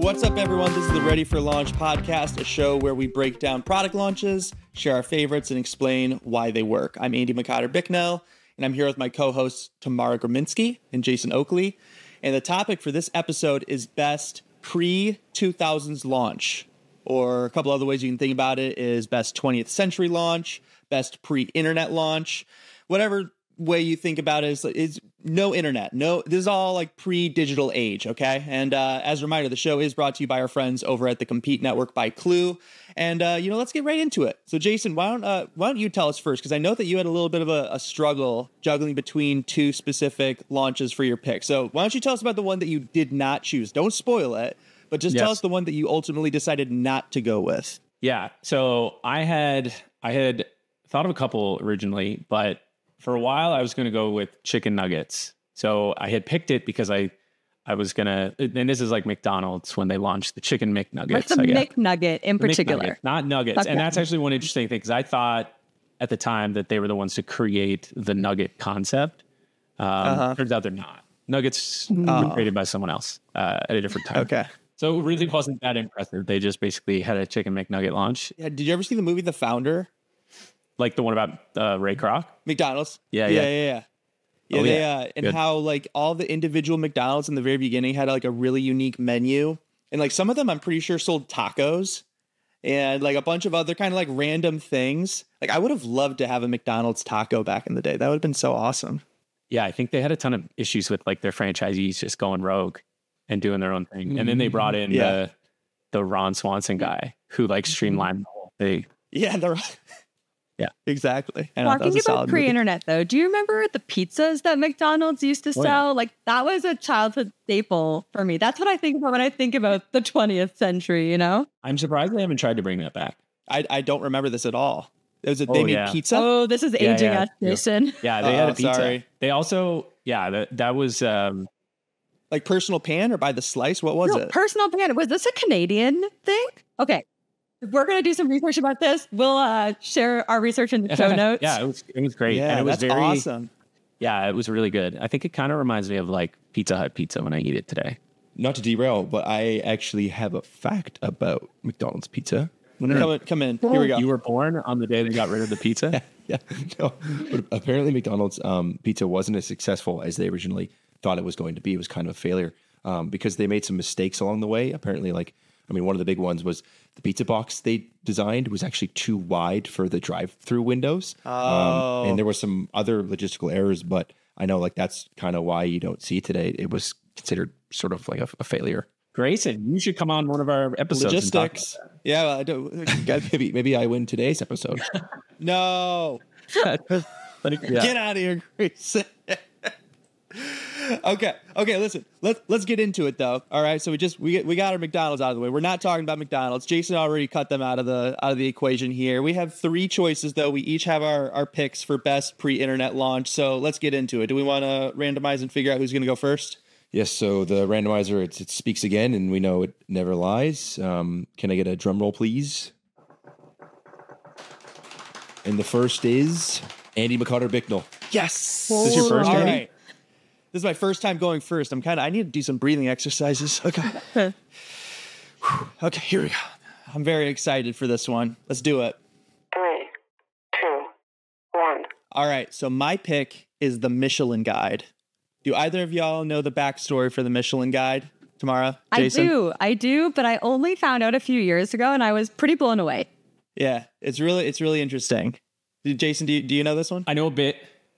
What's up, everyone? This is the Ready for Launch podcast, a show where we break down product launches, share our favorites, and explain why they work. I'm Andy McCotter-Bicknell, and I'm here with my co-hosts Tamara Graminski and Jason Oakley. And the topic for this episode is best pre-2000s launch, or a couple other ways you can think about it is best 20th century launch, best pre-internet launch, whatever way you think about it is no internet. No, this is all like pre-digital age, okay? And as a reminder, the show is brought to you by our friends over at the Compete Network by Klue. And, let's get right into it. So, Jason, why don't you tell us first? Because I know that you had a little bit of a struggle juggling between two specific launches for your pick. So why don't you tell us about the one that you did not choose? Don't spoil it, but just tell us the one that you ultimately decided not to go with. Yeah. So I had thought of a couple originally, but for a while I was going to go with chicken nuggets. So I had picked it because I was going to, and this is like McDonald's when they launched the chicken McNuggets. What's a McNugget in particular? McNugget, not nuggets. Okay. And that's actually one interesting thing because I thought at the time that they were the ones to create the nugget concept. Turns out they're not. Nuggets were created by someone else at a different time. Okay. So it really wasn't that impressive. They just basically had a chicken McNugget launch. Yeah, did you ever see the movie The Founder? Like the one about Ray Kroc? McDonald's. Yeah. How like all the individual McDonald's in the very beginning had like a really unique menu. And like some of them I'm pretty sure sold tacos and like a bunch of other kind of like random things. Like I would have loved to have a McDonald's taco back in the day. That would have been so awesome. Yeah, I think they had a ton of issues with like their franchisees just going rogue and doing their own thing. And then they brought in the Ron Swanson guy who like streamlined the whole thing. Yeah, yeah, exactly. Talking about pre-internet, though, do you remember the pizzas that McDonald's used to sell? Yeah. Like, that was a childhood staple for me. That's what I think about when I think about the 20th century, you know? I'm surprised they haven't tried to bring that back. I don't remember this at all. They made pizza? Oh, this is aging us, Jason. Yeah, they had a pizza. Sorry. They also, that was... like Personal Pan or by the slice? What was it? Personal Pan. Was this a Canadian thing? Okay. We're going to do some research about this. We'll share our research in the show notes. Yeah, it was great. Yeah, and it was that's awesome. Yeah, it was really good. I think it kind of reminds me of like Pizza Hut pizza when I eat it today. Not to derail, but I actually have a fact about McDonald's pizza. Come in. Here we go. You were born on the day they got rid of the pizza? Yeah. No, but apparently McDonald's pizza wasn't as successful as they originally thought it was going to be. It was kind of a failure because they made some mistakes along the way. Apparently, one of the big ones was the pizza box they designed was actually too wide for the drive-through windows. And there were some other logistical errors, but I know like that's kind of why you don't see it today. It was considered sort of like a failure. Grayson, you should come on one of our episodes. Logistics. Yeah, well, I don't. maybe I win today's episode. No. Get out of here, Grayson. Okay. Listen, let's get into it though. All right. So we got our McDonald's out of the way. We're not talking about McDonald's. Jason already cut them out of the equation here. We have three choices though. We each have our picks for best pre-internet launch. So let's get into it. Do we want to randomize and figure out who's going to go first? Yes. So the randomizer it speaks again, and we know it never lies. Can I get a drum roll, please? And the first is Andy McCotter-Bicknell. Yes. This is your first, All Andy? right. This is my first time going first. I need to do some breathing exercises. Okay. Okay, here we go. I'm very excited for this one. Let's do it. 3, 2, 1. All right, so my pick is the Michelin Guide. Do either of y'all know the backstory for the Michelin Guide? Tamara? Jason? I do, but I only found out a few years ago, and I was pretty blown away. Yeah, it's really interesting. Jason, do you know this one? I know a bit,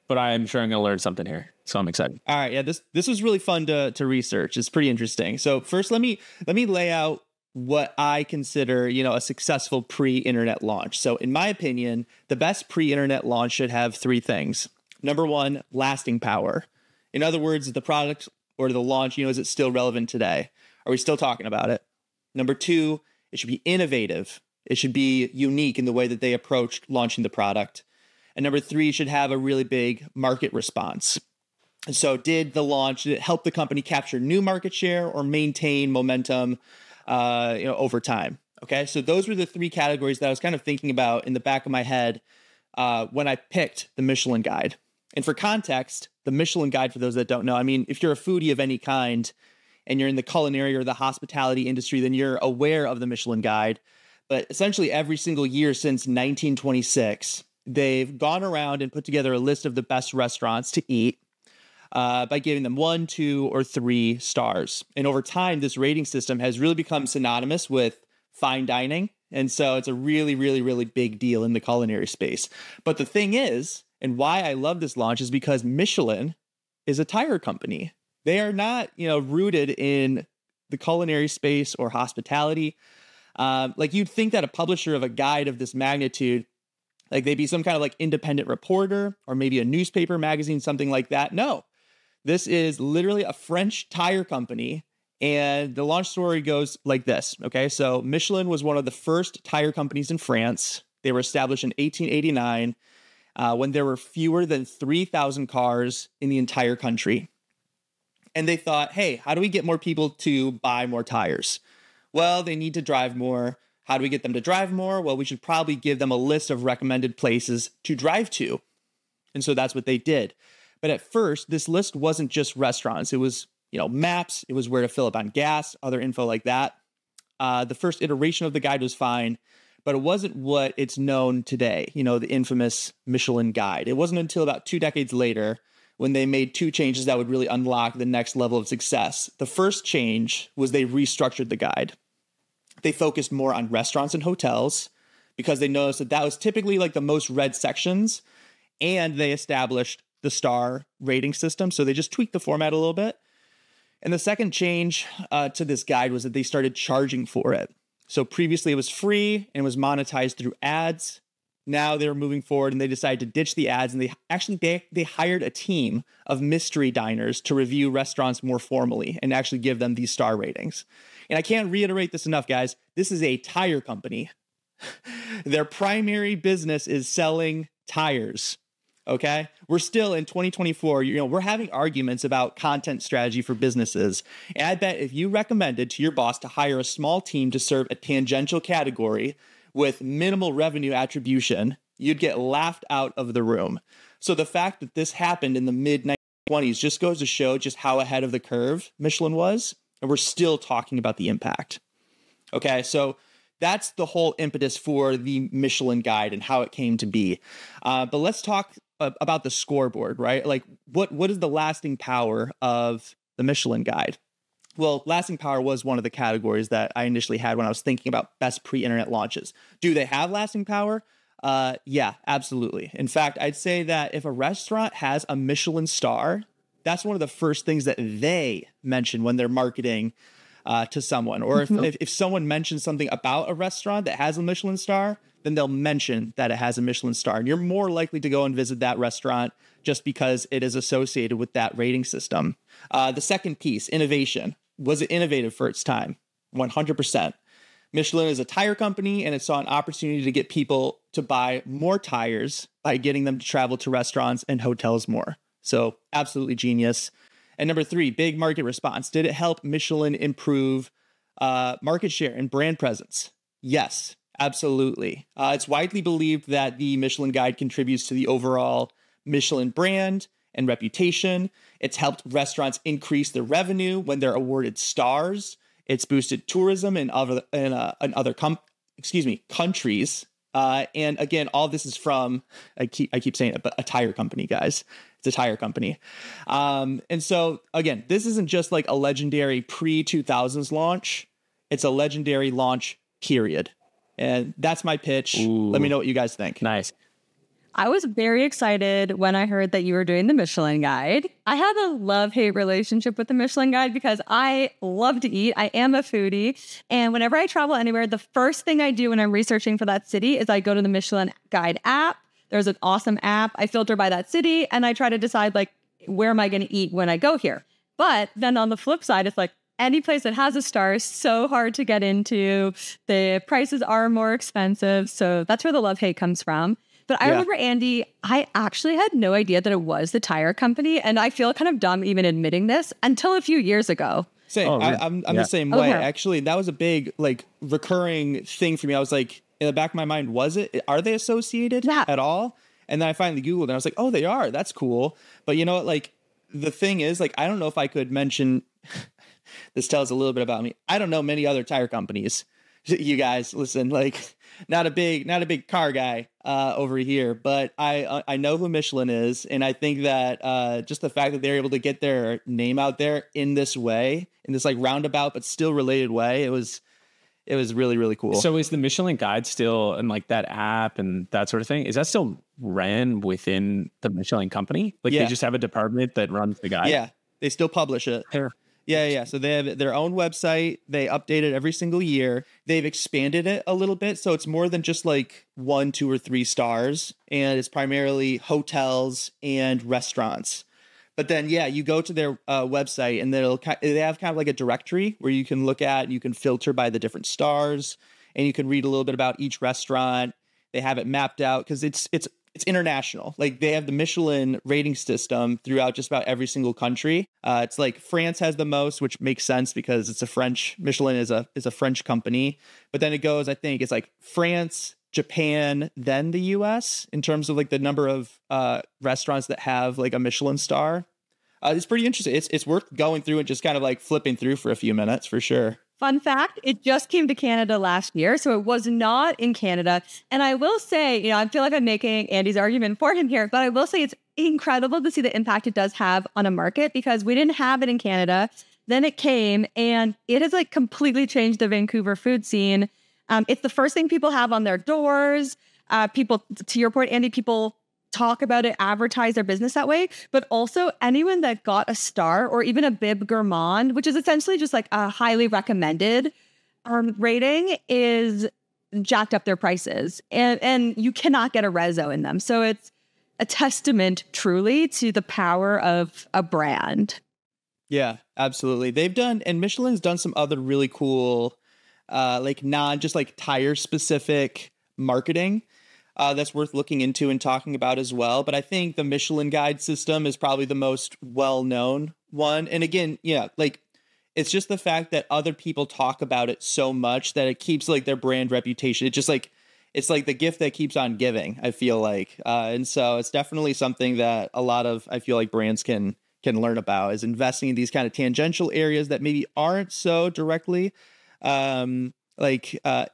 but I'm sure I'm going to learn something here. So I'm excited. All right. Yeah, this was really fun to research. It's pretty interesting. So first, let me lay out what I consider, a successful pre-internet launch. So in my opinion, the best pre-internet launch should have three things. Number one, lasting power. In other words, the product or the launch, is it still relevant today? Are we still talking about it? Number two, it should be innovative. It should be unique in the way that they approached launching the product. And number three, it should have a really big market response. And so did it help the company capture new market share or maintain momentum, over time? Okay. So those were the three categories that I was kind of thinking about in the back of my head when I picked the Michelin Guide. And for context, the Michelin Guide, for those that don't know, if you're a foodie of any kind, and you're in the culinary or the hospitality industry, then you're aware of the Michelin Guide. But essentially every single year since 1926, they've gone around and put together a list of the best restaurants to eat by giving them 1, 2, or 3 stars. And over time, this rating system has really become synonymous with fine dining. And so it's a really, really, really big deal in the culinary space. But the thing is, and why I love this launch, is because Michelin is a tire company. They are not, rooted in the culinary space or hospitality. Like you'd think that a publisher of a guide of this magnitude, like they'd be some kind of like independent reporter or maybe a newspaper, magazine, something like that. No, this is literally a French tire company. And the launch story goes like this. Okay, so Michelin was one of the first tire companies in France. They were established in 1889 when there were fewer than 3,000 cars in the entire country. And they thought, hey, how do we get more people to buy more tires? Well, they need to drive more. How do we get them to drive more? Well, we should probably give them a list of recommended places to drive to. And so that's what they did. But at first, this list wasn't just restaurants. It was, maps. It was where to fill up on gas, other info like that. The first iteration of the guide was fine, but it wasn't what it's known today, the infamous Michelin Guide. It wasn't until about 2 decades later when they made 2 changes that would really unlock the next level of success. The first change was they restructured the guide. They focused more on restaurants and hotels because they noticed that was typically like the most read sections, and they established the star rating system. So they just tweaked the format a little bit. And the second change to this guide was that they started charging for it. So previously it was free and was monetized through ads. Now they're moving forward and they decided to ditch the ads, and they hired a team of mystery diners to review restaurants more formally and actually give them these star ratings. And I can't reiterate this enough, guys. This is a tire company. Their primary business is selling tires. Okay, we're still in 2024. We're having arguments about content strategy for businesses. And I bet if you recommended to your boss to hire a small team to serve a tangential category with minimal revenue attribution, you'd get laughed out of the room. So the fact that this happened in the mid-1920s just goes to show just how ahead of the curve Michelin was. And we're still talking about the impact. Okay, so that's the whole impetus for the Michelin Guide and how it came to be. But let's talk about the scoreboard, right? Like what is the lasting power of the Michelin Guide? Well, lasting power was one of the categories that I initially had when I was thinking about best pre-internet launches. Do they have lasting power? Yeah, absolutely. In fact, I'd say that if a restaurant has a Michelin star, that's one of the first things that they mention when they're marketing to someone. Or if someone mentions something about a restaurant that has a Michelin star, then they'll mention that it has a Michelin star. And you're more likely to go and visit that restaurant just because it is associated with that rating system. The second piece, innovation. Was it innovative for its time? 100%. Michelin is a tire company, and it saw an opportunity to get people to buy more tires by getting them to travel to restaurants and hotels more. So absolutely genius. And number 3, big market response. Did it help Michelin improve market share and brand presence? Yes, absolutely. It's widely believed that the Michelin Guide contributes to the overall Michelin brand and reputation. It's helped restaurants increase their revenue when they're awarded stars. It's boosted tourism in other countries. And again, all this is from, I keep saying it, but a tire company, guys. It's a tire company. And so again, this isn't just like a legendary pre-2000s launch. It's a legendary launch, period. And that's my pitch. Ooh. Let me know what you guys think. Nice. I was very excited when I heard that you were doing the Michelin Guide. I have a love-hate relationship with the Michelin Guide because I love to eat. I am a foodie. And whenever I travel anywhere, the first thing I do when I'm researching for that city is I go to the Michelin Guide app. There's an awesome app. I filter by that city and I try to decide where am I going to eat when I go here. But then on the flip side, it's any place that has a star is so hard to get into. The prices are more expensive. So that's where the love-hate comes from. But I remember, Andy, I actually had no idea that it was the tire company. And I feel kind of dumb even admitting this until a few years ago. Same. I'm the same way. Actually, that was a big recurring thing for me. I was in the back of my mind, are they associated at all? And then I finally Googled and I was like, oh, they are. That's cool. But you know what? The thing is, I don't know if I could mention this tells a little bit about me. I don't know many other tire companies. You guys, listen, like not a big car guy over here, but I know who Michelin is, and I think that just the fact that they're able to get their name out there in this way, in this like roundabout but still related way, it was really, really cool. So is the Michelin Guide still, and like that app and that sort of thing, is that still ran within the Michelin company? Like they just have a department that runs the guide? Yeah, they still publish it. Yeah. So they have their own website. They update it every single year. They've expanded it a little bit. So it's more than just like 1, 2, or 3 stars. And it's primarily hotels and restaurants. But then, you go to their website and they have kind of like a directory where you can look at, you can filter by the different stars, and you can read a little bit about each restaurant. They have it mapped out because it's international. Like they have the Michelin rating system throughout just about every single country. It's like France has the most, which makes sense because it's Michelin is a French company. But then it goes, I think it's like France, Japan, then the US in terms of like the number of restaurants that have like a Michelin star. It's pretty interesting. It's worth going through and just kind of like flipping through for a few minutes for sure. Fun fact, it just came to Canada last year, so it was not in Canada. And I will say, I feel like I'm making Andy's argument for him here, but I will say it's incredible to see the impact it does have on a market because we didn't have it in Canada. Then it came and it has like completely changed the Vancouver food scene. It's the first thing people have on their doors. People, to your point, Andy, people talk about it, advertise their business that way, but also anyone that got a star or even a bib gourmand, which is essentially just like a highly recommended rating, is jacked up their prices, and you cannot get a reso in them. So it's a testament truly to the power of a brand. Yeah, absolutely. And Michelin's done some other really cool, like non just like tire specific marketing. That's worth looking into and talking about as well. But I think the Michelin Guide system is probably the most well-known one. And again, like it's just the fact that other people talk about it so much that it keeps like their brand reputation. It's like the gift that keeps on giving, I feel like. And so it's definitely something that a lot of, I feel like brands can learn about, is investing in these kind of tangential areas that maybe aren't so directly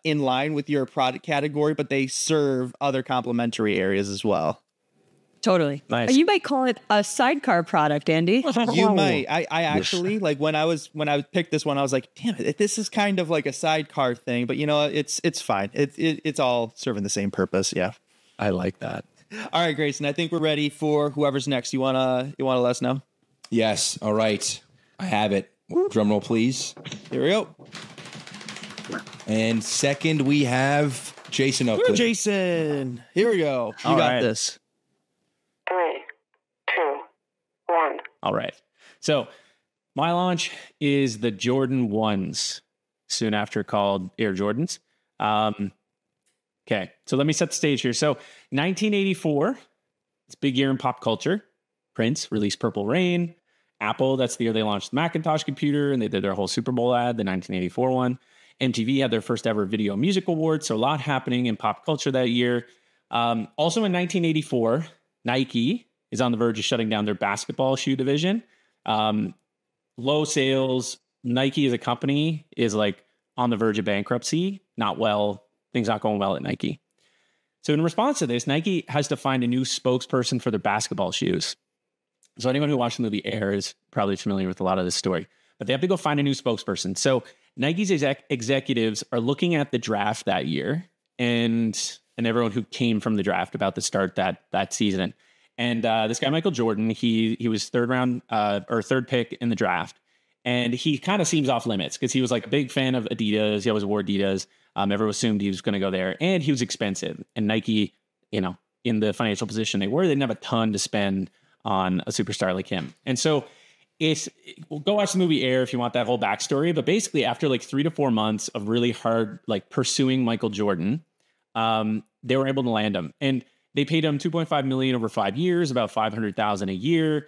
in line with your product category, but they serve other complementary areas as well. Totally. Nice. You might call it a sidecar product, Andy. You might. I actually like when I picked this one, I was like, damn it, this is kind of like a sidecar thing, but it's fine. It's all serving the same purpose. Yeah. I like that. All right, Grayson, I think we're ready for whoever's next. You wanna let us know? Yes. All right. I have it. Drum roll, please. Here we go. And second, we have Jason Oakley. Jason, here we go. You got this. 3, 2, 1. All right. So my launch is the Jordan 1s, soon after called Air Jordans. Okay. So let me set the stage here. So 1984, it's a big year in pop culture. Prince released Purple Rain. Apple, that's the year they launched the Macintosh computer, and they did their whole Super Bowl ad, the 1984 one. MTV had their first ever Video Music Awards, so a lot happening in pop culture that year. Also in 1984, Nike is on the verge of shutting down their basketball shoe division. Low sales. Nike as a company is like on the verge of bankruptcy. Things not going well at Nike. So in response to this, Nike has to find a new spokesperson for their basketball shoes. So anyone who watched the movie Air is probably familiar with a lot of this story, but they have to go find a new spokesperson. So Nike's executives are looking at the draft that year and everyone who came from the draft about to start that season. And this guy, Michael Jordan, he was third pick in the draft. And he kind of seems off limits because he was like a big fan of Adidas. He always wore Adidas. Everyone assumed he was going to go there, and he was expensive. And Nike, in the financial position they were, they didn't have a ton to spend on a superstar like him. And so go watch the movie Air if you want that whole backstory. But basically, after like 3 to 4 months of really hard, like pursuing Michael Jordan, they were able to land him, and they paid him $2.5 million over 5 years, about $500,000 a year.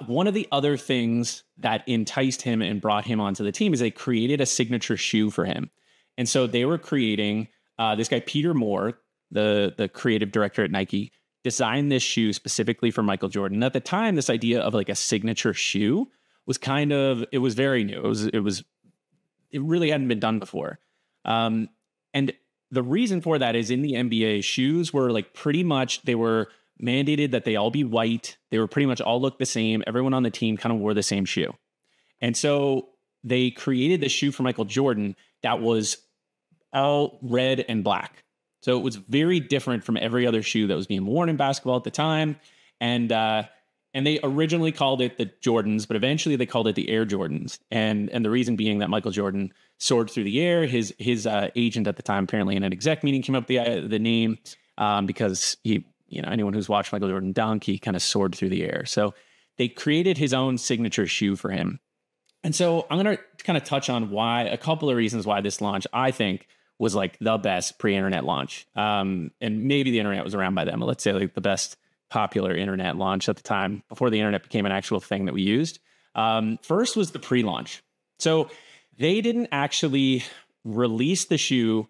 One of the other things that enticed him and brought him onto the team is they created a signature shoe for him. And so they were creating, this guy, Peter Moore, the creative director at Nike, designed this shoe specifically for Michael Jordan. At the time, this idea of like a signature shoe it was very new. It really hadn't been done before. And the reason for that is in the NBA, shoes were like pretty much, they were mandated that they all be white. They were pretty much all look the same. Everyone on the team kind of wore the same shoe. And so they created the shoe for Michael Jordan that was all red and black. So it was very different from every other shoe that was being worn in basketball at the time. And they originally called it the Jordans, but eventually they called it the Air Jordans. And the reason being that Michael Jordan soared through the air. His agent at the time, apparently in an exec meeting, came up with the name because he, anyone who's watched Michael Jordan dunk, he kind of soared through the air. So they created his own signature shoe for him. And so I'm going to kind of touch on a couple of reasons why this launch, I think, was like the best pre-internet launch. And maybe the internet was around by then, but let's say like the best popular internet launch at the time before the internet became an actual thing that we used. First was the pre-launch. So they didn't actually release the shoe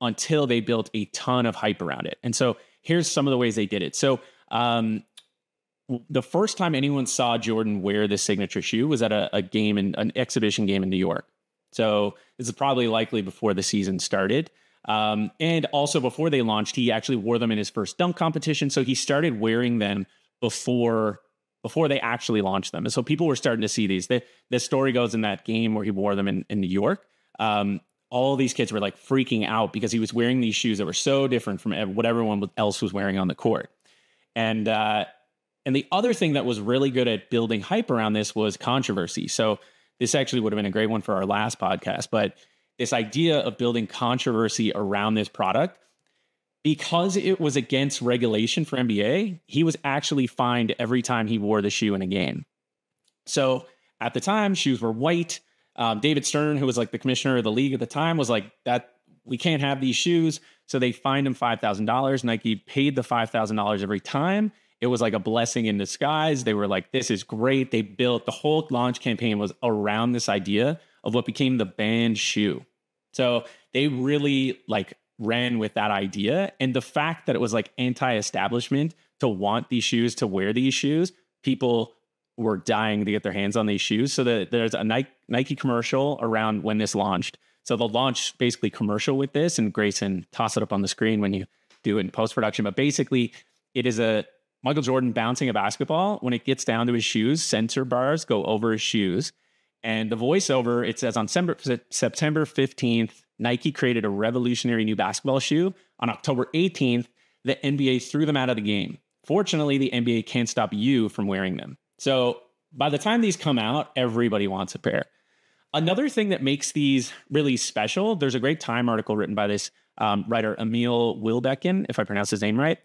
until they built a ton of hype around it. And so here's some of the ways they did it. So the first time anyone saw Jordan wear the signature shoe was at an exhibition game in New York. So this is probably likely before the season started. And also before they launched, he actually wore them in his first dunk competition. So he started wearing them before they actually launched them. And so people were starting to see these. The story goes in that game where he wore them in New York. All these kids were like freaking out because he was wearing these shoes that were so different from what everyone else was wearing on the court. And the other thing that was really good at building hype around this was controversy. So this actually would have been a great one for our last podcast, but this idea of building controversy around this product, because it was against regulation for NBA, he was actually fined every time he wore the shoe in a game. So at the time, shoes were white. David Stern, who was like the commissioner of the league at the time, was like, that we can't have these shoes. So they fined him $5,000. Nike paid the $5,000 every time. It was like a blessing in disguise. They were like, this is great. They built the whole launch campaign was around this idea of what became the banned shoe. So they really like ran with that idea. And the fact that it was like anti-establishment to want these shoes, to wear these shoes, people were dying to get their hands on these shoes. So there's a Nike commercial around when this launched. So they'll launch basically commercial with this, and Grayson, toss it up on the screen when you do it in post-production. But basically it is a Michael Jordan bouncing a basketball. When it gets down to his shoes, sensor bars go over his shoes. And the voiceover, it says on September 15th, Nike created a revolutionary new basketball shoe. On October 18th, the NBA threw them out of the game. Fortunately, the NBA can't stop you from wearing them. So by the time these come out, everybody wants a pair. Another thing that makes these really special, there's a great Time article written by this writer, Emil Wilbekin, if I pronounce his name right.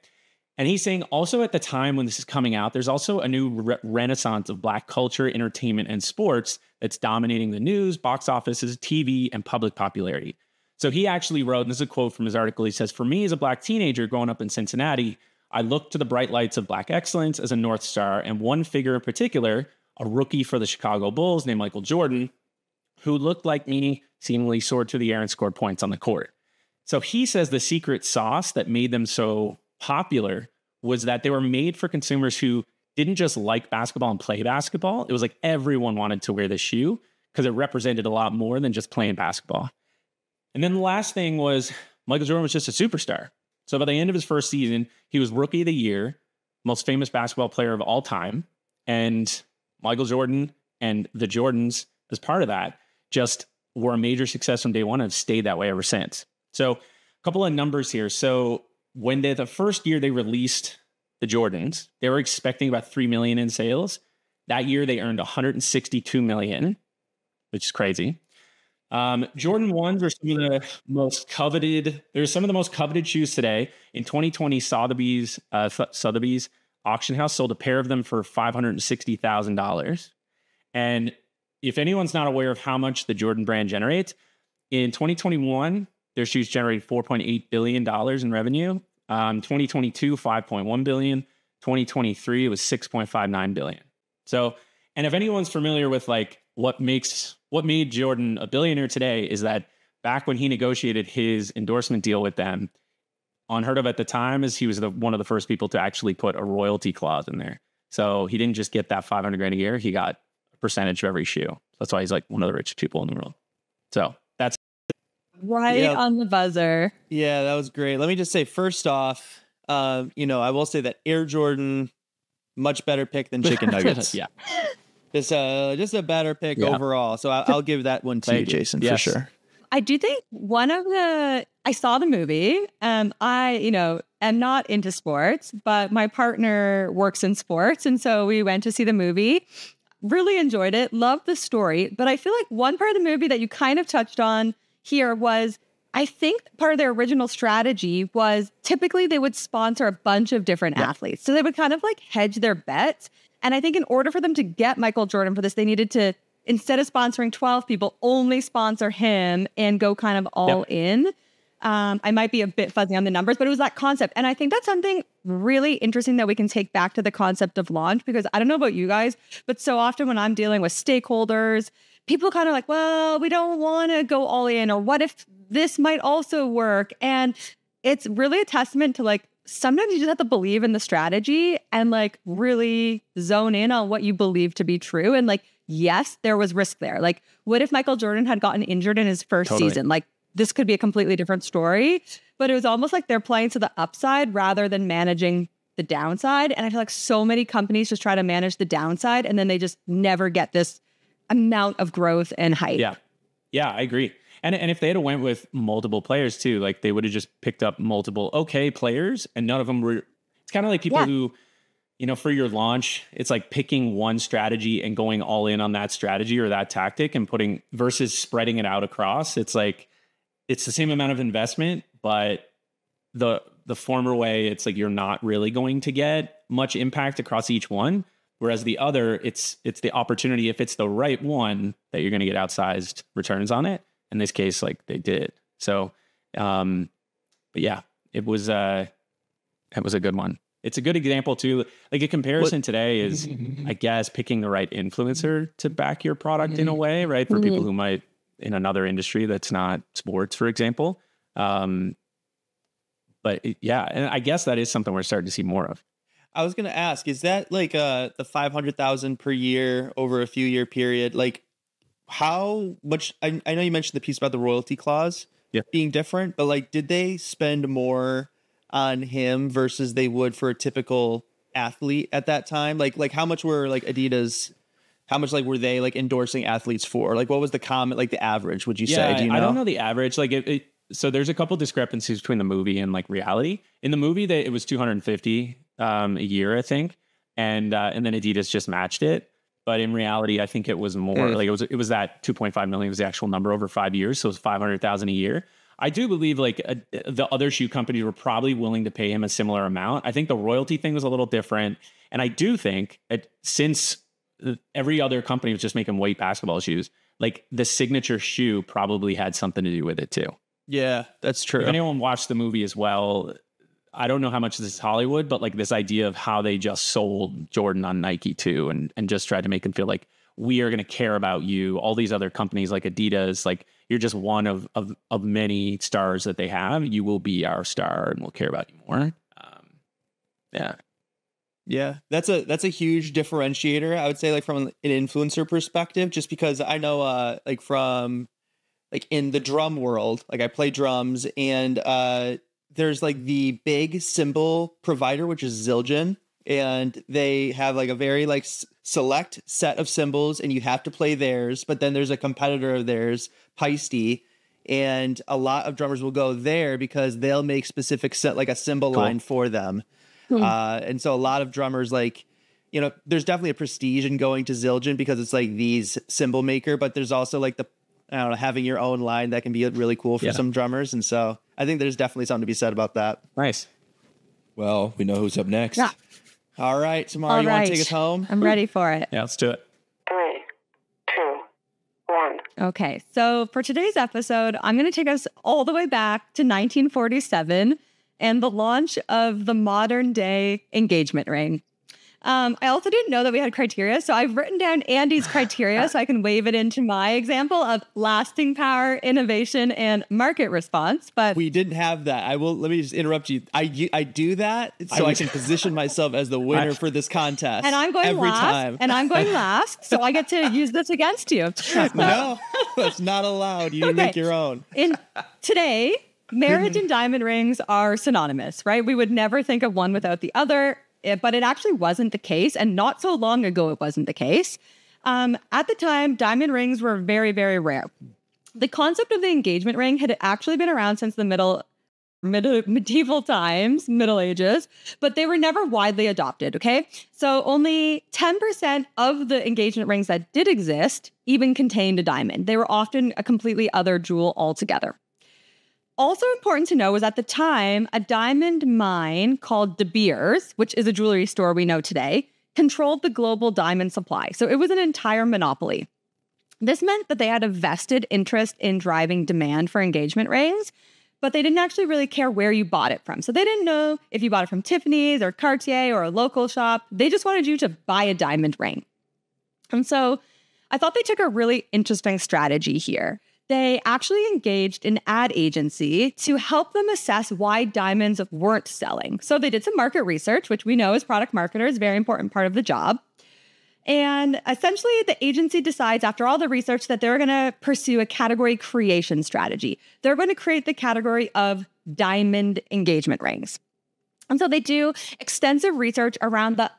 And he's saying also at the time when this is coming out, there's also a new renaissance of Black culture, entertainment, and sports that's dominating the news, box offices, TV, and public popularity. So he actually wrote, and this is a quote from his article, he says, "For me as a Black teenager growing up in Cincinnati, I looked to the bright lights of Black excellence as a North Star, and one figure in particular, a rookie for the Chicago Bulls named Michael Jordan, who looked like me, seemingly soared through the air and scored points on the court." So he says the secret sauce that made them so popular was that they were made for consumers who didn't just like basketball and play basketball. It was like everyone wanted to wear the shoe because it represented a lot more than just playing basketball. And then the last thing was Michael Jordan was just a superstar. So by the end of his first season, he was Rookie of the Year, most famous basketball player of all time. And Michael Jordan and the Jordans, as part of that, just were a major success from day one and have stayed that way ever since. So a couple of numbers here. So when the first year they released the Jordans, they were expecting about 3 million in sales. That year they earned 162 million, which is crazy. Jordan 1s are some of the most coveted. They're some of the most coveted shoes today. In 2020, Sotheby's auction house sold a pair of them for $560,000. And if anyone's not aware of how much the Jordan brand generates, in 2021, their shoes generated $4.8 billion in revenue. 2022, $5.1 billion. 2023, it was $6.59 billion. So, and if anyone's familiar with like what made Jordan a billionaire today is that back when he negotiated his endorsement deal with them, unheard of at the time, is he was one of the first people to actually put a royalty clause in there. So he didn't just get that $500,000 a year; he got a percentage of every shoe. That's why he's like one of the richest people in the world. So that's Right on the buzzer. Yeah, that was great. Let me just say, first off, I will say that Air Jordan, much better pick than chicken nuggets. Yeah. Just a better pick overall. So I'll give that one to you, Jason, for sure. I do think I saw the movie. I am not into sports, but my partner works in sports. And so we went to see the movie, really enjoyed it, loved the story. But I feel like one part of the movie that you kind of touched on here was, I think part of their original strategy was typically they would sponsor a bunch of different athletes. So they would kind of like hedge their bets. And I think in order for them to get Michael Jordan for this, they needed to, instead of sponsoring 12 people, only sponsor him and go kind of all in. I might be a bit fuzzy on the numbers, but it was that concept. And I think that's something really interesting that we can take back to the concept of launch, because I don't know about you guys, but so often when I'm dealing with stakeholders, people kind of like, well, we don't want to go all in, or what if this might also work? And it's really a testament to like, sometimes you just have to believe in the strategy and like really zone in on what you believe to be true. And like, yes, there was risk there. Like, what if Michael Jordan had gotten injured in his first season? Like, this could be a completely different story, but it was almost like they're playing to the upside rather than managing the downside. And I feel like so many companies just try to manage the downside and then they just never get this amount of growth and hype. Yeah, I agree. And if they had went with multiple players too, like they would have just picked up multiple players, and none of them were. It's kind of like people who, for your launch, it's like picking one strategy and going all in on that strategy or that tactic and putting versus spreading it out across. It's like it's the same amount of investment, but the former way, it's like you're not really going to get much impact across each one. Whereas the other, it's the opportunity, if it's the right one, that you're going to get outsized returns on it. In this case, like they did. So, but yeah, it was a good one. It's a good example too. Like a comparison today is, I guess, picking the right influencer to back your product in a way, right? For people who might in another industry that's not sports, for example. But and I guess that is something we're starting to see more of. I was going to ask, is that like the 500,000 per year over a few year period? Like how much, I know you mentioned the piece about the royalty clause being different, but like, did they spend more on him versus they would for a typical athlete at that time? Like how much were like Adidas, how much like were they like endorsing athletes for? Like what was the like the average, would you say? Do you know? I don't know the average. Like so there's a couple discrepancies between the movie and like reality. In the movie, it was 250 a year, I think. And then Adidas just matched it. But in reality, I think it was more like it was that 2.5 million was the actual number over 5 years. So it was 500,000 a year. I do believe like the other shoe companies were probably willing to pay him a similar amount. I think the royalty thing was a little different. And I do think since every other company was just making white basketball shoes, like the signature shoe probably had something to do with it too. Yeah, that's true. If anyone watched the movie as well, I don't know how much this is Hollywood, but like this idea of how they just sold Jordan on Nike too, and just tried to make him feel like we are going to care about you. All these other companies like Adidas, like you're just one of many stars that they have. You will be our star, and we'll care about you more. Yeah, that's a huge differentiator. I would say like from an influencer perspective, just because I know like from like in the drum world, like I play drums, and there's like the big cymbal provider, which is Zildjian, and they have like a very like select set of cymbals, and you have to play theirs. But then there's a competitor of theirs, Peisty, and a lot of drummers will go there because they'll make specific set like a cymbal line for them. And so a lot of drummers like, there's definitely a prestige in going to Zildjian because it's like these cymbal maker, but there's also like having your own line that can be really cool for some drummers. And so I think there's definitely something to be said about that. Nice. Well, we know who's up next. Yeah. All right, Tamara, you want to take us home? I'm ready for it. Yeah, let's do it. 3, 2, 1. Okay, so for today's episode, I'm going to take us all the way back to 1947 and the launch of the modern day engagement ring. I also didn't know that we had criteria. So I've written down Andy's criteria so I can wave it into my example of lasting power, innovation, and market response. But we didn't have that. Let me just interrupt you. I do that so I can position myself as the winner for this contest. And I'm going every last. time. And I'm going last. So I get to use this against you. No, that's not allowed. You make your own. Today, marriage and diamond rings are synonymous, right? We would never think of one without the other, but it actually wasn't the case. And not so long ago, it wasn't the case. At the time, diamond rings were very, very rare. The concept of the engagement ring had actually been around since the medieval times, Middle Ages, but they were never widely adopted, okay? So only 10% of the engagement rings that did exist even contained a diamond. They were often a completely other jewel altogether. Also important to know was at the time, a diamond mine called De Beers, which is a jewelry store we know today, controlled the global diamond supply. So it was an entire monopoly. This meant that they had a vested interest in driving demand for engagement rings, but they didn't actually really care where you bought it from. So they didn't know if you bought it from Tiffany's or Cartier or a local shop. They just wanted you to buy a diamond ring. And so I thought they took a really interesting strategy here. They actually engaged an ad agency to help them assess why diamonds weren't selling. So they did some market research, which we know as product marketers, very important part of the job. And essentially, the agency decides after all the research that they're going to pursue a category creation strategy. They're going to create the category of diamond engagement rings. And so they do extensive research around the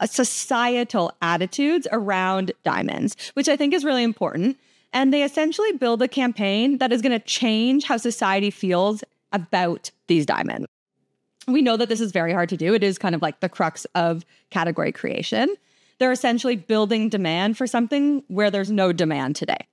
societal attitudes around diamonds, which I think is really important. And they essentially build a campaign that is going to change how society feels about these diamonds. We know that this is very hard to do. It is kind of like the crux of category creation. They're essentially building demand for something where there's no demand today.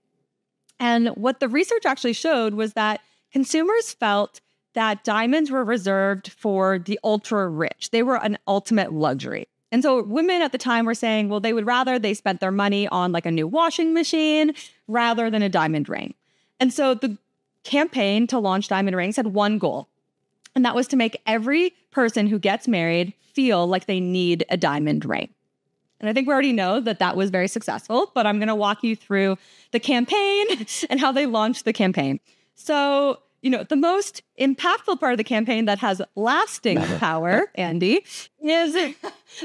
And what the research actually showed was that consumers felt that diamonds were reserved for the ultra rich. They were an ultimate luxury. And so women at the time were saying, well, they spent their money on like a new washing machine rather than a diamond ring. And so the campaign to launch diamond rings had one goal, and that was to make every person who gets married feel like they need a diamond ring. And I think we already know that that was very successful, but I'm going to walk you through the campaign and how they launched the campaign. So, the most impactful part of the campaign that has lasting power, Andy, is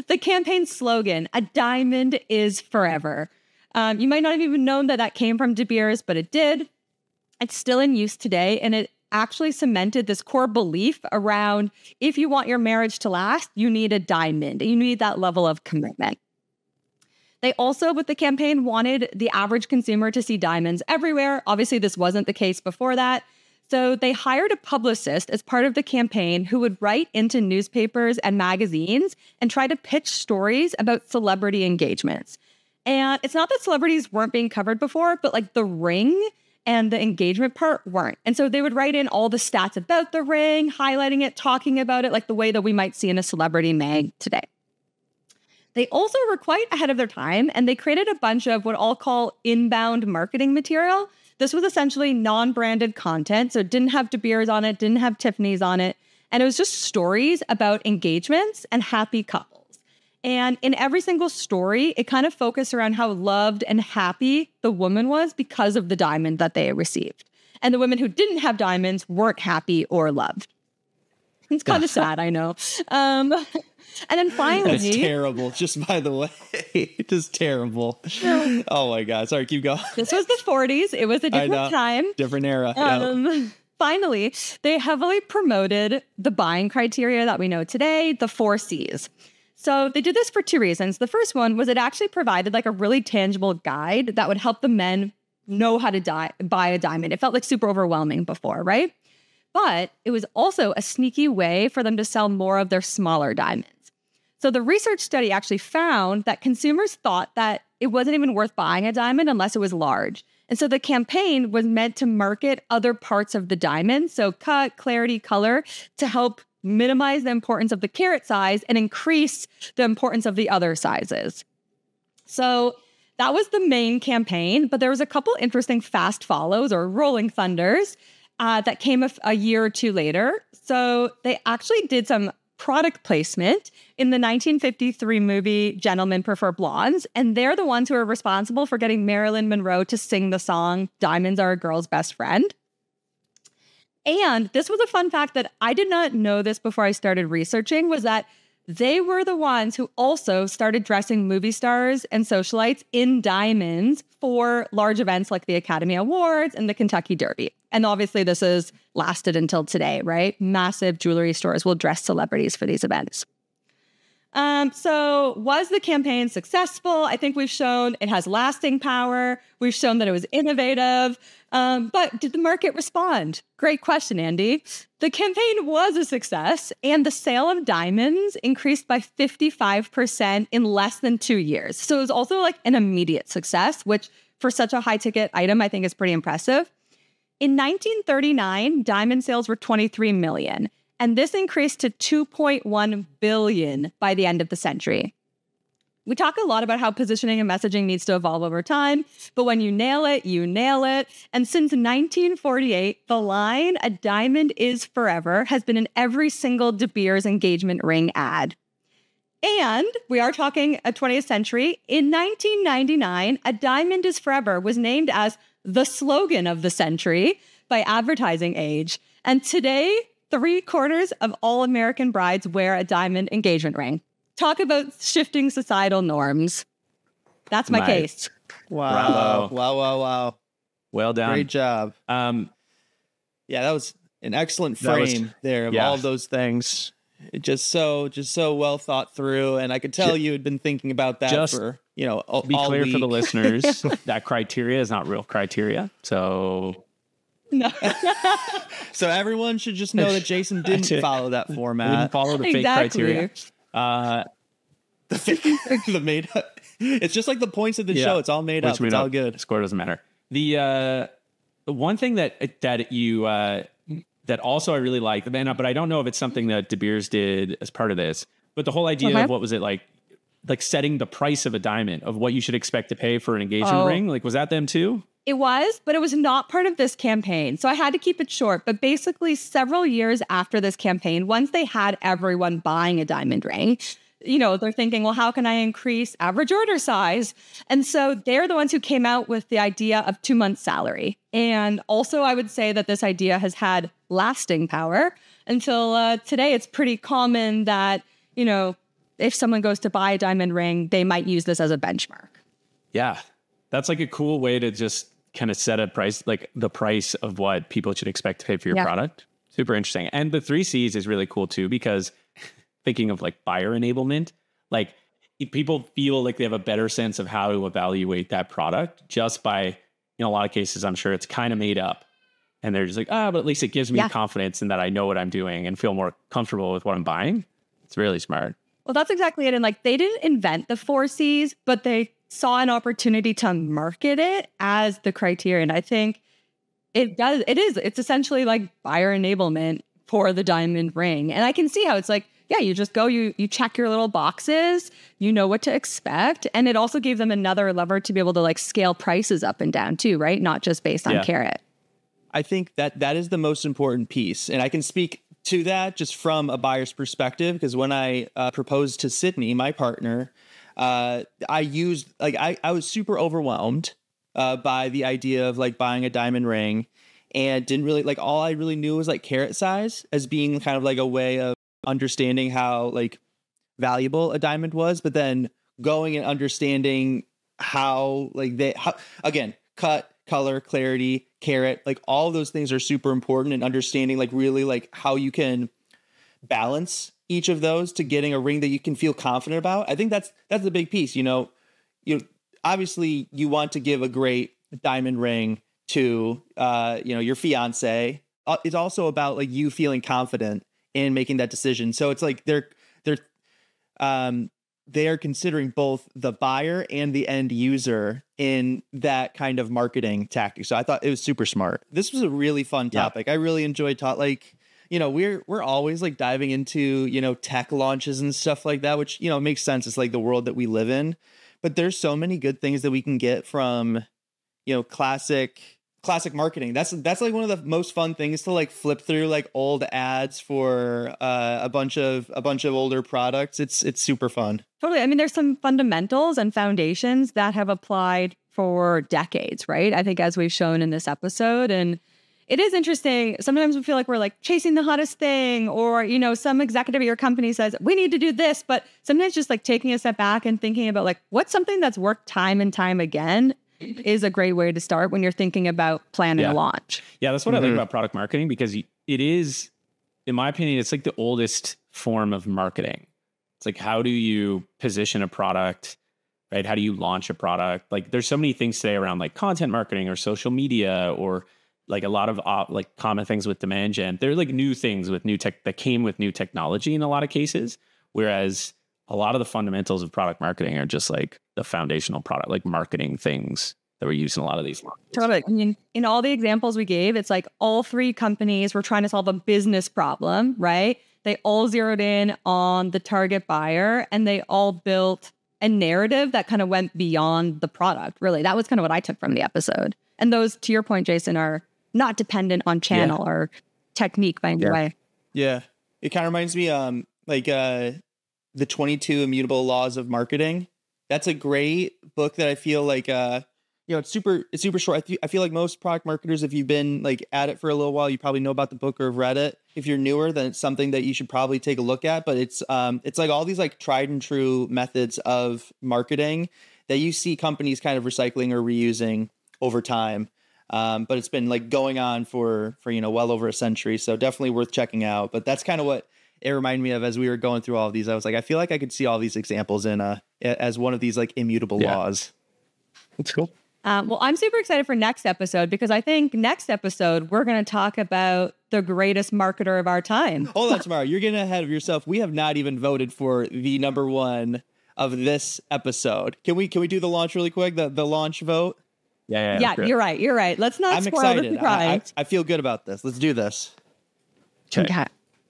the campaign slogan, "A diamond is forever." You might not have even known that that came from De Beers, but it did. It's still in use today, and it actually cemented this core belief around if you want your marriage to last, you need a diamond. You need that level of commitment. They also, with the campaign, wanted the average consumer to see diamonds everywhere. Obviously, this wasn't the case before that. So they hired a publicist as part of the campaign who would write into newspapers and magazines and try to pitch stories about celebrity engagements. And it's not that celebrities weren't being covered before, but like the ring and the engagement part weren't. And so they would write in all the stats about the ring, highlighting it, talking about it, like the way that we might see in a celebrity mag today. They also were quite ahead of their time, and they created a bunch of what I'll call inbound marketing material. This was essentially non-branded content, so it didn't have De Beers on it, didn't have Tiffany's on it, and it was just stories about engagements and happy couples. And in every single story, it kind of focused around how loved and happy the woman was because of the diamond that they received. And the women who didn't have diamonds weren't happy or loved. It's kind of sad, I know. And then finally... That's terrible, just by the way. Just terrible. Oh my God. Sorry, keep going. This was the 40s. It was a different time. Different era. Finally, they heavily promoted the buying criteria that we know today, the 4 C's. So they did this for 2 reasons. The first one was it actually provided like a really tangible guide that would help the men know how to buy a diamond. It felt like super overwhelming before, right? But it was also a sneaky way for them to sell more of their smaller diamonds. So the research study actually found that consumers thought that it wasn't even worth buying a diamond unless it was large. And so the campaign was meant to market other parts of the diamond, so cut, clarity, color, to help minimize the importance of the carat size and increase the importance of the other sizes. So that was the main campaign, but there was a couple interesting fast follows or rolling thunders that came a year or two later. So they actually did some product placement in the 1953 movie Gentlemen Prefer Blondes. And they're the ones who are responsible for getting Marilyn Monroe to sing the song Diamonds Are a Girl's Best Friend. And this was a fun fact that I did not know this before I started researching, was that they were the ones who also started dressing movie stars and socialites in diamonds for large events like the Academy Awards and the Kentucky Derby. And obviously this has lasted until today, right? Massive jewelry stores will dress celebrities for these events. So was the campaign successful? I think we've shown it has lasting power. We've shown that it was innovative. But did the market respond? Great question, Andy. The campaign was a success, and the sale of diamonds increased by 55% in less than 2 years. So it was also like an immediate success, which for such a high-ticket item, I think is pretty impressive. In 1939, diamond sales were 23 million, and this increased to 2.1 billion by the end of the century. We talk a lot about how positioning and messaging needs to evolve over time, but when you nail it, you nail it. And since 1948, the line, "A diamond is forever," has been in every single De Beers engagement ring ad. And we are talking a 20th century. In 1999, "A diamond is forever" was named as the slogan of the century by Advertising Age. And today, 3/4 of all American brides wear a diamond engagement ring. Talk about shifting societal norms. That's my case. Wow. Bravo. Wow. Well done. Great job. Yeah, that was an excellent frame there of all of those things. It just so well thought through. And I could tell you had been thinking about that for, all be clear week. for the listeners, that criteria is not real criteria. So No. So everyone should just know that Jason didn't follow that format. we didn't follow the fake criteria. The made up. It's just like the points of the show. It's all made up. It's all good. Score doesn't matter. The one thing that you that also I really like, but I don't know if it's something that De Beers did as part of this. But the whole idea of what was it like setting the price of a diamond, of what you should expect to pay for an engagement ring. Like, was that them too? It was, but it was not part of this campaign. So I had to keep it short. But basically, several years after this campaign, once they had everyone buying a diamond ring, they're thinking, well, how can I increase average order size? And so they're the ones who came out with the idea of 2 months' salary. And also, I would say that this idea has had lasting power until today. It's pretty common that, if someone goes to buy a diamond ring, they might use this as a benchmark. Yeah, that's like a cool way to just kind of set a price, like the price of what people should expect to pay for your product. Super interesting. And the 3 C's is really cool too, because thinking of like buyer enablement, like people feel like they have a better sense of how to evaluate that product just by, in a lot of cases, I'm sure it's kind of made up. And they're just like, but at least it gives me confidence in that I know what I'm doing and feel more comfortable with what I'm buying. It's really smart. Well, that's exactly it. And they didn't invent the 4 C's, but they saw an opportunity to market it as the criteria. And I think it's essentially like buyer enablement for the diamond ring. And I can see how it's like, you just go, you check your little boxes, you know what to expect. And it also gave them another lever to be able to scale prices up and down too, right? Not just based on carat. I think that is the most important piece. And I can speak to that just from a buyer's perspective, because when I proposed to Sydney, my partner, I was super overwhelmed by the idea of buying a diamond ring, and didn't really all I really knew was carat size as being kind of a way of understanding how valuable a diamond was, but then going and understanding how again, cut, color, clarity, carat, all those things are super important, and understanding really how you can balance each of those to getting a ring that you can feel confident about. I think that's the big piece. Obviously you want to give a great diamond ring to your fiance. It's also about you feeling confident in making that decision. So it's they are considering both the buyer and the end user in that kind of marketing tactic. So I thought it was super smart. This was a really fun topic. I really enjoyed we're always diving into, tech launches and stuff like that, which, makes sense. It's the world that we live in, but there's so many good things that we can get from, classic classic marketing. That's like one of the most fun things to like flip through like old ads for a bunch of older products. It's super fun. Totally. I mean, there's some fundamentals and foundations that have applied for decades, right? I think as we've shown in this episode. And it is interesting. Sometimes we feel like we're like chasing the hottest thing, or, you know, some executive at your company says, we need to do this. But sometimes just like taking a step back and thinking about like what's something that's worked time and time again is a great way to start when you're thinking about planning a launch. Yeah, that's what I like about product marketing, because it is, in my opinion, it's like the oldest form of marketing. It's like, how do you position a product, right? How do you launch a product? Like there's so many things today around like content marketing or social media, or like a lot of like common things with demand gen. They're like new things with new tech that came with new technology in a lot of cases. Whereas a lot of the fundamentals of product marketing are just like the foundational product, like marketing things that we're using a lot of these. Totally. I mean, in all the examples we gave, it's like all three companies were trying to solve a business problem, right? They all zeroed in on the target buyer, and they all built a narrative that kind of went beyond the product. Really, that was kind of what I took from the episode. And those, to your point, Jason, are not dependent on channel or technique by any way. Yeah. It kind of reminds me the 22 Immutable Laws of Marketing. That's a great book that I feel like it's super short. I feel like most product marketers, if you've been like at it for a little while, you probably know about the book or have read it. If you're newer, then it's something that you should probably take a look at. But it's like all these like tried and true methods of marketing that you see companies kind of recycling or reusing over time. But it's been like going on for well over a century. So definitely worth checking out. But that's kind of what it reminded me of as we were going through all of these. I was like, I feel like I could see all these examples in as one of these like immutable laws. That's cool. Well, I'm super excited for next episode, because I think next episode, we're going to talk about the greatest marketer of our time. Hold on, Tamara. You're getting ahead of yourself. We have not even voted for the number one of this episode. Can we do the launch really quick? The launch vote? Yeah, you're right. Let's not spoil excited. the surprise. I feel good about this. Let's do this. Okay.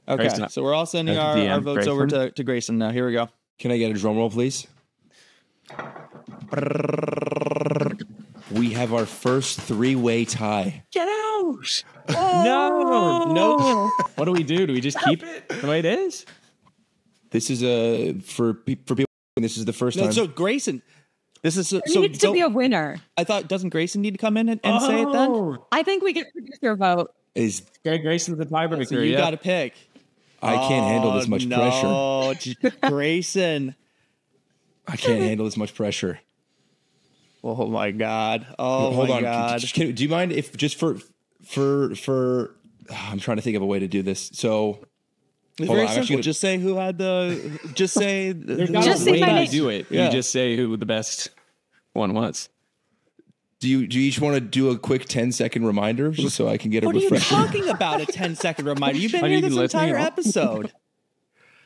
Okay. So we're all sending our votes over to Grayson now. Here we go. Can I get a drum roll, please? We have our first three-way tie. Get out! Oh, no. What do we do? Do we just keep it the way it is? This is for people. This is the first time. So Grayson, this is There needs to be a winner. I thought, doesn't Grayson need to come in and say it then? I think we can produce your vote. Is Grayson's the tiebreaker? So you got to pick. I can't handle this much pressure. Grayson. I can't handle this much pressure. Oh my God. Hold on. God. Do you mind if just for I'm trying to think of a way to do this. So it's very simple. Just say who had the. Just say. Just say my name. Do it. Yeah. You just say who the best one was. Do you each want to do a quick 10-second reminder just so I can get a refresher? What are you talking about? A 10-second reminder? You've been here this entire episode.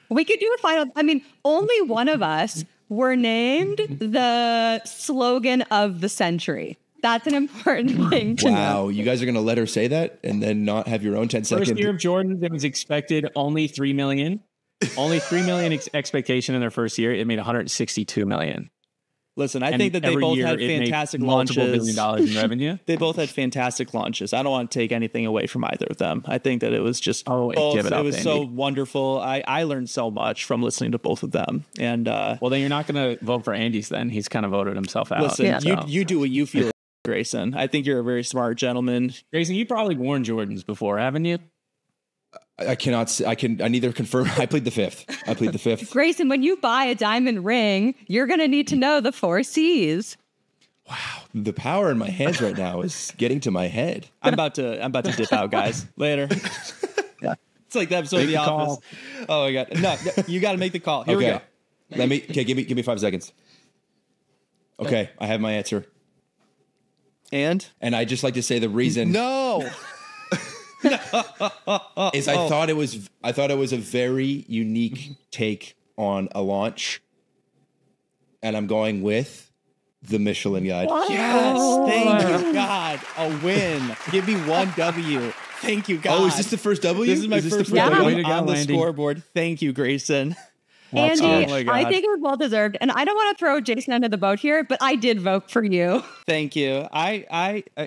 We could do a final. I mean, only one of us were named the slogan of the century. That's an important thing to know. Wow, you guys are going to let her say that and then not have your own 10-second? First year of Jordan, it was expected only 3 million. Only 3 million expectation in their first year. It made 162 million. Listen, I think that they both had fantastic launches. Multiple $1 billion in revenue. They both had fantastic launches. I don't want to take anything away from either of them. I think that it was just it was so wonderful. I learned so much from listening to both of them. And well, then you're not going to vote for Andy's. Then he's kind of voted himself out. Listen, you do what you feel, Grayson. I think you're a very smart gentleman. Grayson, you probably worn Jordans before, haven't you? I cannot. I neither confirm. I plead the fifth. Grayson, when you buy a diamond ring, you're going to need to know the 4 C's. Wow, the power in my hands right now is getting to my head. I'm about to dip out, guys. Later. Yeah, it's like the episode of The Office. Oh my God, no, you got to make the call. Here we go. Give me 5 seconds. Okay, I have my answer. And I just like to say the reason. No. I thought it was a very unique take on a launch, and I'm going with the Michelin Guide. Yes, thank you, God, a win. Give me 1 W. Thank you, God. Oh, is this the first W? This is my first W on the scoreboard. Thank you, Grayson. Andy, Oh my God. I think it was well deserved, and I don't want to throw Jason under the boat here, but I did vote for you. Thank you.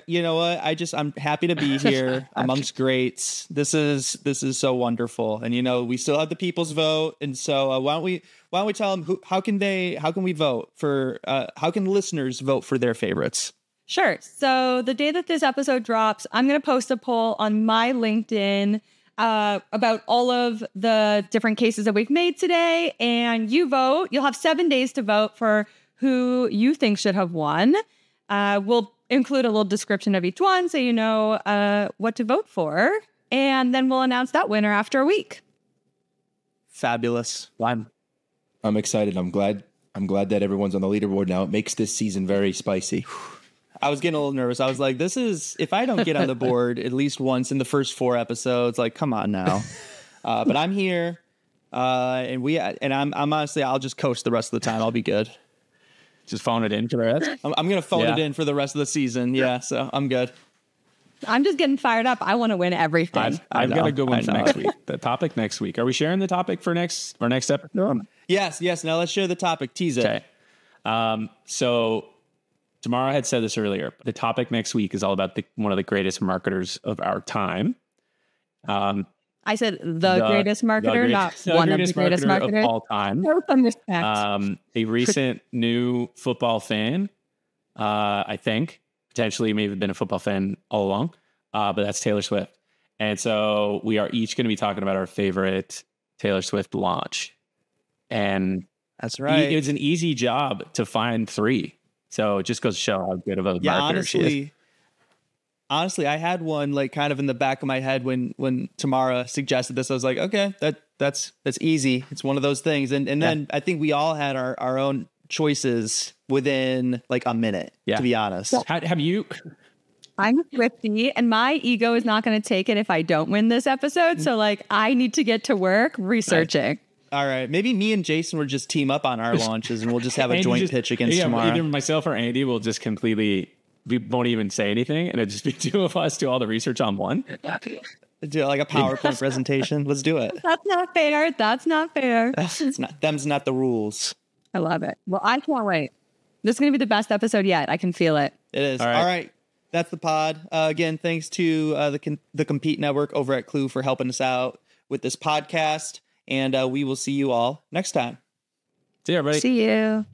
You know what? I'm happy to be here amongst greats. This is so wonderful. And we still have the people's vote. And so why don't we tell them how can we vote for, how can listeners vote for their favorites? Sure. So the day that this episode drops, I'm going to post a poll on my LinkedIn about all of the different cases that we've made today. And you vote. You'll have 7 days to vote for who you think should have won. We'll include a little description of each one so you know what to vote for. And then we'll announce that winner after a week. Fabulous. I'm excited. I'm glad that everyone's on the leaderboard now. It makes this season very spicy. I was getting a little nervous. I was like, if I don't get on the board at least once in the first 4 episodes, like, come on now. But I'm here. And I'm honestly, I'll just coast the rest of the time. I'll be good. Just phone it in for the rest. I'm going to phone it in for the rest of the season. Yeah. So I'm good. I'm just getting fired up. I want to win everything. I've got a good one for next week. The topic next week. Are we sharing the topic for next episode? Yes. Now let's share the topic. Tease it. Okay. So Tamara had said this earlier. The topic next week is all about one of the greatest marketers of our time. I said the greatest marketer, not one of the greatest marketers of all time. No some respect. A recent new football fan, I think, potentially maybe been a football fan all along, but that's Taylor Swift. And so we are each going to be talking about our favorite Taylor Swift launch. And that's right. It's an easy job to find 3. So it just goes to show how good of a marketer she is. Honestly, I had one like kind of in the back of my head when Tamara suggested this. I was like, okay, that's easy. It's one of those things. And then I think we all had our own choices within like a minute, to be honest. Have you? I'm Swiftie, and my ego is not going to take it if I don't win this episode. So like, I need to get to work researching. All right. Maybe me and Jason will just team up on our launches and we'll just have a joint pitch against Tamara. Either myself or Andy will just we won't even say anything, and it'll just be 2 of us do all the research on one. Do like a PowerPoint presentation. Let's do it. That's not fair. Them's not the rules. I love it. Well, I can't wait. This is going to be the best episode yet. I can feel it. It is. All right. That's the pod. Again, thanks to the Compete Network over at Klue for helping us out with this podcast. And we will see you all next time. See you, everybody. See you.